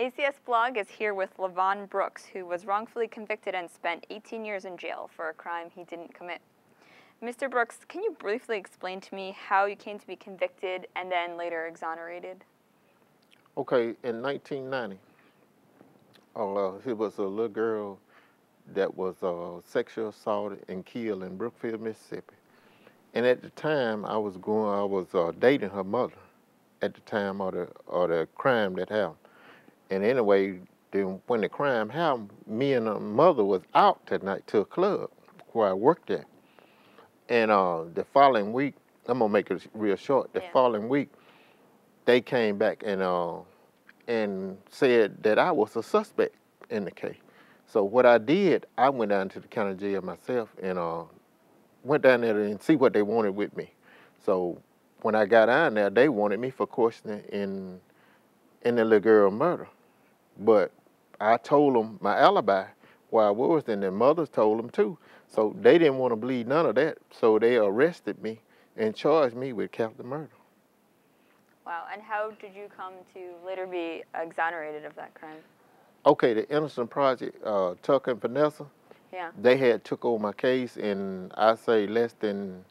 ACSblog is here with Levon Brooks, who was wrongfully convicted and spent 18 years in jail for a crime he didn't commit. Mr. Brooks, can you briefly explain to me how you came to be convicted and then later exonerated? Okay, in 1990, it was a little girl that was sexually assaulted and killed in Brookfield, Mississippi. And at the time, I was dating her mother at the time of the crime that happened. And anyway, when the crime happened, me and her mother was out that night to a club where I worked at. And the following week, I'm gonna make it real short. The following week, they came back and said that I was a suspect in the case. So what I did, I went down to the county jail myself and went down there and see what they wanted with me. So when I got down there, they wanted me for questioning in the little girl murder. But I told them my alibi where I was, and their mothers told them too. So they didn't want to believe none of that. So they arrested me and charged me with capital murder. Wow, and how did you come to later be exonerated of that crime? Okay, the Innocence Project, Tucker and Vanessa, they had took over my case in, I say, less than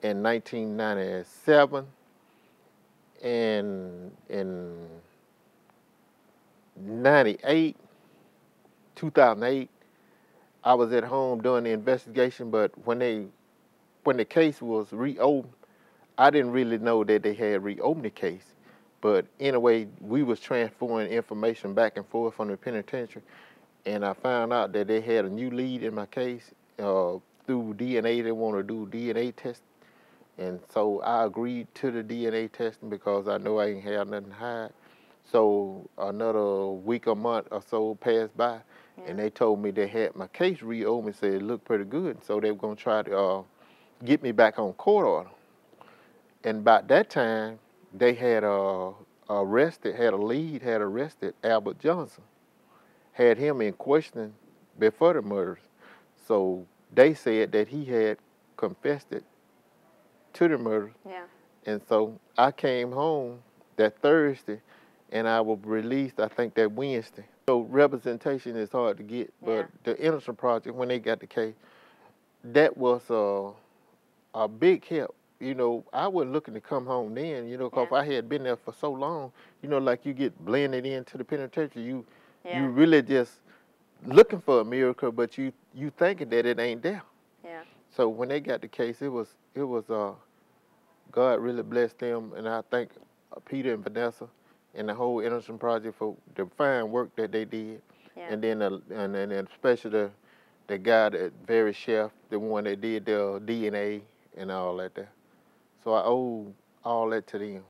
in 1997. And in 2008, I was at home doing the investigation, but when the case was reopened, I didn't really know that they had reopened the case. But anyway, we was transferring information back and forth from the penitentiary, and I found out that they had a new lead in my case through DNA. They want to do DNA testing. And so I agreed to the DNA testing because I know I ain't have nothing to hide. So another week or month or so passed by, and they told me they had my case reopened and said it looked pretty good. So they were going to try to get me back on court order. And by that time, they had arrested Albert Johnson, had him in questioning before the murders. So they said that he had confessed it to the murder. And so I came home that Thursday, and I was released, I think, that Wednesday. So representation is hard to get, but the Innocence Project, when they got the case, that was a big help. You know, I wasn't looking to come home then, you know, because I had been there for so long, you know, like you get blended into the penitentiary, you really just looking for a miracle, but you thinking that it ain't there. So when they got the case, it was God really blessed them, and I thank Peter and Vanessa and the whole Innocence Project for the fine work that they did, and then especially the guy, the very chef, the one that did the DNA and all that there. So I owe all that to them.